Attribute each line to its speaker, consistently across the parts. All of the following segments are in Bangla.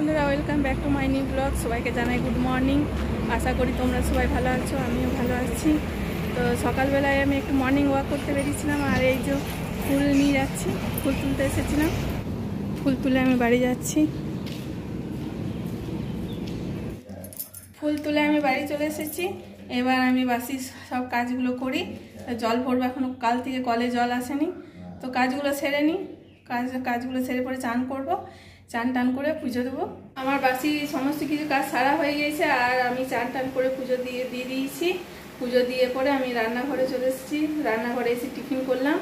Speaker 1: বন্ধুরা, welcome back to my new blog. সবাইকে জানাই গুড মর্নিং। আশা করি তোমরা সবাই ভালো আছো, আমিও ভালো আছি। তো সকালবেলায় আমি একটু মর্নিং ওয়াক করতে বেরিয়েছিলাম, আর এই যে ফুল নিয়ে যাচ্ছি, ফুল তুলতে এসেছিলাম। ফুল তুলে আমি বাড়ি যাচ্ছি। ফুল তুলে আমি বাড়ি চলে এসেছি। এবার আমি বাসি সব কাজগুলো করি। জল ভরবো, এখনও কাল থেকে কলে জল আসেনি, তো কাজগুলো সেরে নিই। কাজগুলো সেরে পরে চান করবো, চান টান করে পুজো দেবো। আমার বাসি সমস্ত কিছু কাজ সারা হয়ে গেছে, আর আমি চান টান করে পুজো দিয়ে দিয়েছি। পুজো দিয়ে পরে আমি রান্নাঘরে চলে এসেছি। রান্নাঘরে এসে টিফিন করলাম,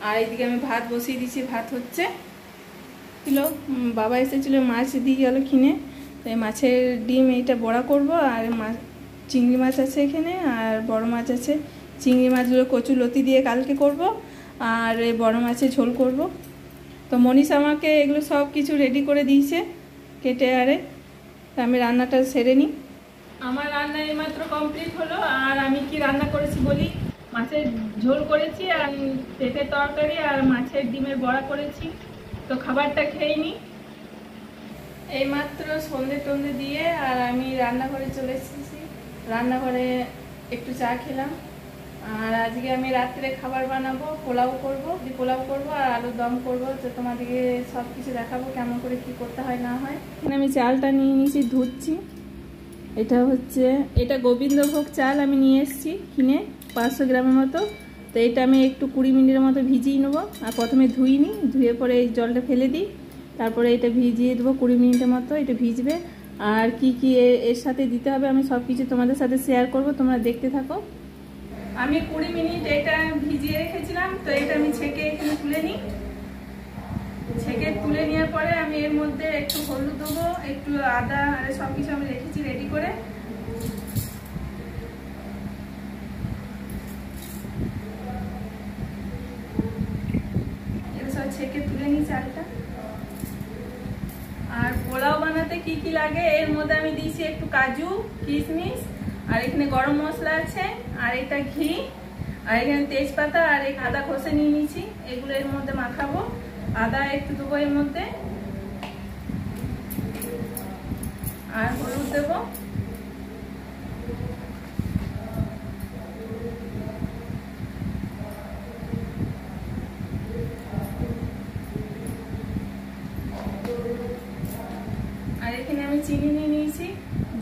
Speaker 1: আর এইদিকে আমি ভাত বসিয়ে দিয়েছি, ভাত হচ্ছে। বাবা এসেছিলো, মাছ দিয়ে গেল কিনে। তো এই মাছের ডিম এইটা বড়া করব, আর চিংড়ি মাছ আছে এখানে, আর বড় মাছ আছে। চিংড়ি মাছগুলো কচু লতি দিয়ে কালকে করব, আর এই বড় মাছের ঝোল করব। তো মনীষ আমাকে এগুলো সব কিছু রেডি করে দিয়েছে কেটে আরে। তো আমি রান্নাটা সেরে নিই। আমার রান্না এইমাত্র কমপ্লিট হলো। আর আমি কি রান্না করেছি বলি, মাছের ঝোল করেছি, আর পেঁপের তরকারি, আর মাছের ডিমের বড়া করেছি। তো খাবারটা খেয়ে নিই। এইমাত্র সন্ধে টন্ধে দিয়ে আর আমি রান্নাঘরে চলে এসেছি। রান্নাঘরে একটু চা খেলাম। আর আজকে আমি রাত্রে খাবার বানাবো, পোলাও করবো আর আলুর দম করবো। তো তোমাদেরকে সব কিছু দেখাবো কেমন করে কি করতে হয় না হয়। এখানে আমি চালটা নিয়ে নিয়েছি, ধুচ্ছি। এটা গোবিন্দভোগ চাল আমি নিয়ে এসেছি কিনে, 500 গ্রামের মতো। তো এটা আমি একটু 20 মিনিটের মতো ভিজিয়ে নেবো। আর প্রথমে ধুয়ে পরে এই জলটা ফেলে দিই, তারপরে এটা ভিজিয়ে দেবো 20 মিনিটের মতো। এটা ভিজবে, আর কি কি এর সাথে দিতে হবে আমি সব কিছু তোমাদের সাথে শেয়ার করব, তোমরা দেখতে থাকো। আমি 20 মিনিট এটা ভিজিয়ে রেখেছিলাম। তো এটা আমি ছেঁকে এখানে তুলে নিই। ছেঁকে তুলে নেওয়ার পরে আমি এর মধ্যে একটু হলুদ দেবো, একটু আদা, আর সব কিছু আমি রেখেছি রেডি করে। এটা সব ছেঁকে তুলে নিই চালটা। আর পোলাও বানাতে কি কি লাগে, এর মধ্যে আমি দিয়েছি একটু কাজু, কিশমিশ, আর এখানে গরম মশলা আছে, আর এটা ঘি, আর এখানে তেজপাতা, আর এই আদা ঘষে নিয়ে নিয়েছি। এগুলো এর মধ্যে মাখাবো। আদা একটু দেবো এর মধ্যে, আর হলুদ দেবো। আর এখানে আমি চিনি নিয়ে নিয়েছি।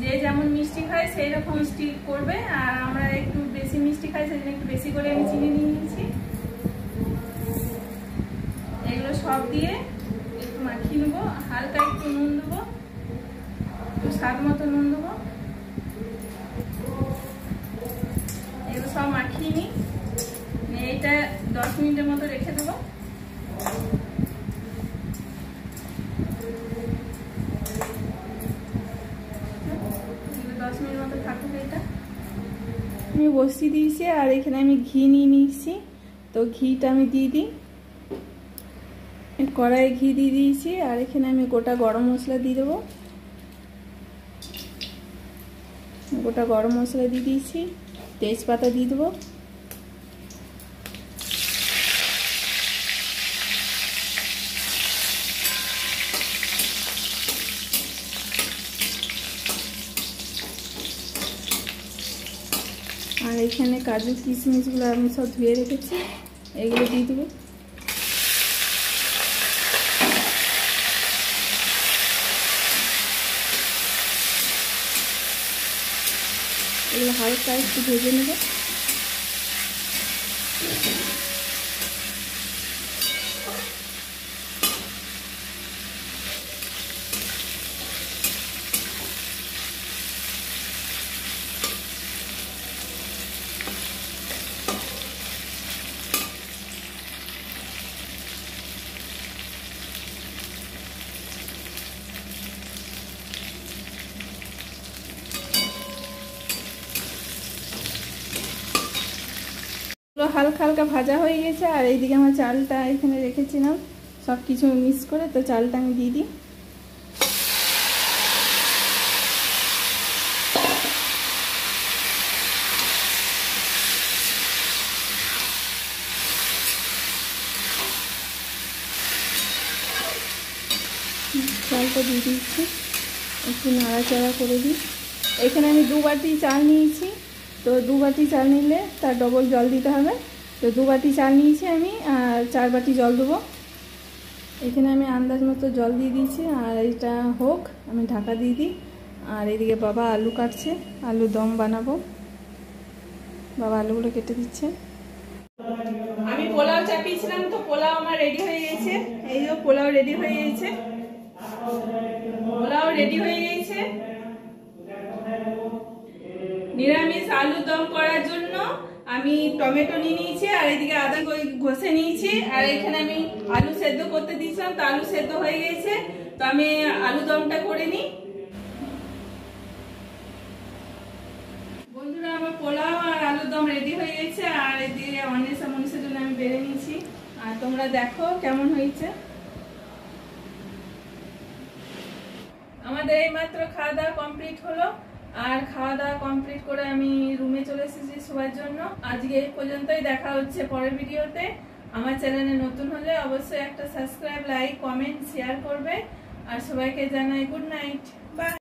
Speaker 1: যে যেমন মিষ্টি খায় সেই রকম মিষ্টি করবে, আর আমরা একটু বেশি মিষ্টি খাই, সেজন্য একটু বেশি করে আমি চিনি নিয়ে নিয়েছি। এগুলো সব দিয়ে একটু মাখিয়ে নেবো। হালকা একটু নুন দেবো, একটু স্বাদ মতো নুন দেবো। এগুলো সব মাখিয়ে নিই। এইটা 10 মিনিটের মতো রেখে দেবো। 10 মিনিট মতো থাকুক এটা। আমি বসিয়ে দিয়েছি, আর এখানে আমি ঘি নিয়ে নিয়েছি। তো ঘিটা আমি দিয়ে দিই। কড়াইয়ে ঘি দিয়ে দিয়েছি, আর এখানে আমি গোটা গরম মশলা দিয়ে দেবো। গোটা গরম মশলা দিয়ে দিয়েছি, তেজপাতা দিয়ে দেবো। আর এখানে কাজু কিশমিশগুলো আমি সব ধুয়ে রেখেছি, এগুলো দিয়ে দেবো। এগুলো হালকা একটু ভেজে নেব। হালকা হালকা ভাজা হয়ে গেছে। আর এইদিকে আমার চালটা এখানে রেখেছিলাম সব কিছু মিক্স করে, তো চালটা আমি দিয়ে দিই। চালটা দিয়ে দিচ্ছি। একটু নাড়াচাড়া করে দিই। এখানে আমি 2 বাটি চাল নিয়েছি, তো 2 বাটি চাল নিলে তার ডবল জল দিতে হবে। তো 2 বাটি চাল নিয়েছি আমি, আর 4 বাটি জল দেবো। এখানে আমি আন্দাজ মতো জল দিয়ে দিয়েছি, আর এটা হোক, আমি ঢাকা দিয়ে দিই। আর এদিকে বাবা আলু কাটছে, আলু দম বানাবো। বাবা আলুগুলো কেটে দিচ্ছে। আমি পোলাও চাপিয়েছিলাম, তো পোলাও আমার রেডি হয়ে গেছে। এই যে পোলাও রেডি হয়ে গেছে, পোলাও রেডি হয়ে গেছে। নিরামিষ আলু দম করার জন্য আমি টমেটো নিয়ে নিয়েছি, আর এদিকে আদা ঘষে নিয়েছি, আর এখানে আমি আলু সেদ্ধ করতে দিয়েছিলাম, তো আলু সেদ্ধ হয়ে গেছে। তো আমি আলু দমটা করে নিই। বন্ধুরা, আমার পোলাও আর আলু দম রেডি হয়ে গেছে, আর এদিকে অন্বেষা মনীষের জন্য আমি বেড়ে নিয়েছি। আর তোমরা দেখো কেমন হয়েছে। আমাদের এইমাত্র খাওয়া দাওয়া কমপ্লিট হলো, আর খাওয়া দাওয়া কমপ্লিট করে আমি রুমে চলে এসেছি শোয়ার জন্য। আজকে এই পর্যন্তই, দেখা হচ্ছে পরের ভিডিওতে। আমার চ্যানেলে নতুন হলে অবশ্যই একটা সাবস্ক্রাইব, লাইক, কমেন্ট, শেয়ার করবে। আর সবাইকে জানাই গুড নাইট, বাই।